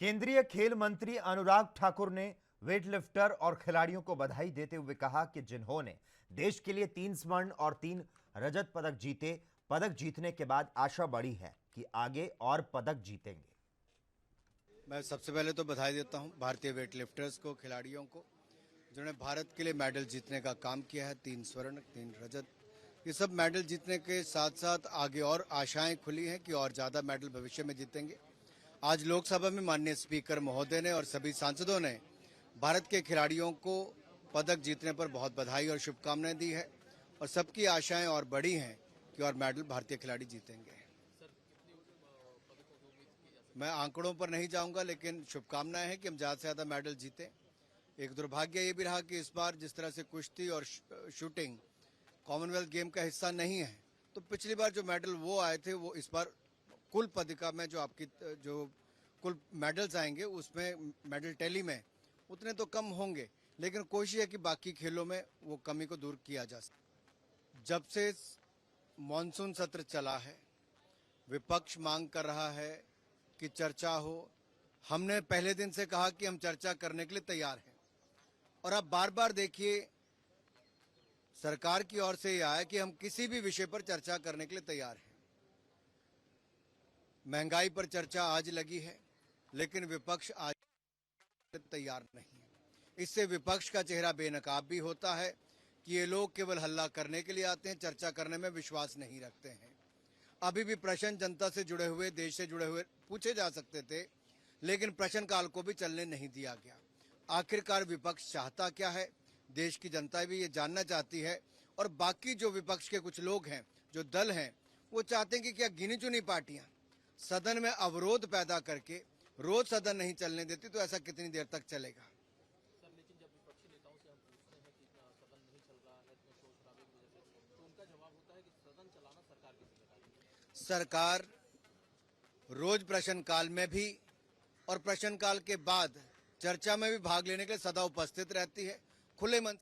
केंद्रीय खेल मंत्री अनुराग ठाकुर ने वेटलिफ्टर और खिलाड़ियों को बधाई देते हुए कहा कि जिन्होंने देश के लिए 3 स्वर्ण और 3 रजत पदक जीते, पदक जीतने के बाद आशा बढ़ी है कि आगे और पदक जीतेंगे। मैं सबसे पहले तो बधाई देता हूं भारतीय वेटलिफ्टर्स को, खिलाड़ियों को, जिन्होंने भारत के लिए मेडल जीतने का काम किया है। 3 स्वर्ण, 3 रजत, ये सब मेडल जीतने के साथ साथ आगे और आशाएं खुली हैं कि और ज़्यादा मेडल भविष्य में जीतेंगे। आज लोकसभा में माननीय स्पीकर महोदय ने और सभी सांसदों ने भारत के खिलाड़ियों को पदक जीतने पर बहुत बधाई और शुभकामनाएं दी है और सबकी आशाएं और बड़ी हैं कि और मेडल भारतीय खिलाड़ी जीतेंगे। मैं आंकड़ों पर नहीं जाऊंगा, लेकिन शुभकामनाएं हैं कि हम ज़्यादा से ज़्यादा मेडल जीतें। एक दुर्भाग्य ये भी रहा कि इस बार जिस तरह से कुश्ती और शूटिंग कॉमनवेल्थ गेम का हिस्सा नहीं है, तो पिछली बार जो मेडल वो आए थे वो इस बार कुल पदका में जो कुल मेडल्स आएंगे उसमें मेडल टैली में उतने तो कम होंगे, लेकिन कोशिश है कि बाकी खेलों में वो कमी को दूर किया जा सके। जब से मॉनसून सत्र चला है, विपक्ष मांग कर रहा है कि चर्चा हो। हमने पहले दिन से कहा कि हम चर्चा करने के लिए तैयार हैं और अब बार बार देखिए सरकार की ओर से यह आया कि हम किसी भी विषय पर चर्चा करने के लिए तैयार हैं। महंगाई पर चर्चा आज लगी है, लेकिन विपक्ष आज तैयार नहीं है। इससे विपक्ष का चेहरा बेनकाब भी होता है कि ये लोग केवल हल्ला करने के लिए आते हैं, चर्चा करने में विश्वास नहीं रखते हैं। अभी भी प्रश्न जनता से जुड़े हुए, देश से जुड़े हुए पूछे जा सकते थे, लेकिन प्रश्नकाल को भी चलने नहीं दिया गया। आखिरकार विपक्ष चाहता क्या है, देश की जनता भी ये जानना चाहती है और बाकी जो विपक्ष के कुछ लोग हैं, जो दल हैं, वो चाहते हैं कि क्या गिनी चुनी पार्टियां सदन में अवरोध पैदा करके रोज सदन नहीं चलने देती, तो ऐसा कितनी देर तक चलेगा। सर, लेकिन जब विपक्षी नेताओं से हम पूछते हैं कि सदन नहीं चल रहा है इतने शोर शराबे की वजह से, तो उनका जवाब होता है कि सदन चलाना सरकार की जिम्मेदारी है। सरकार रोज प्रश्नकाल में भी और प्रश्नकाल के बाद चर्चा में भी भाग लेने के लिए सदा उपस्थित रहती है। खुले मन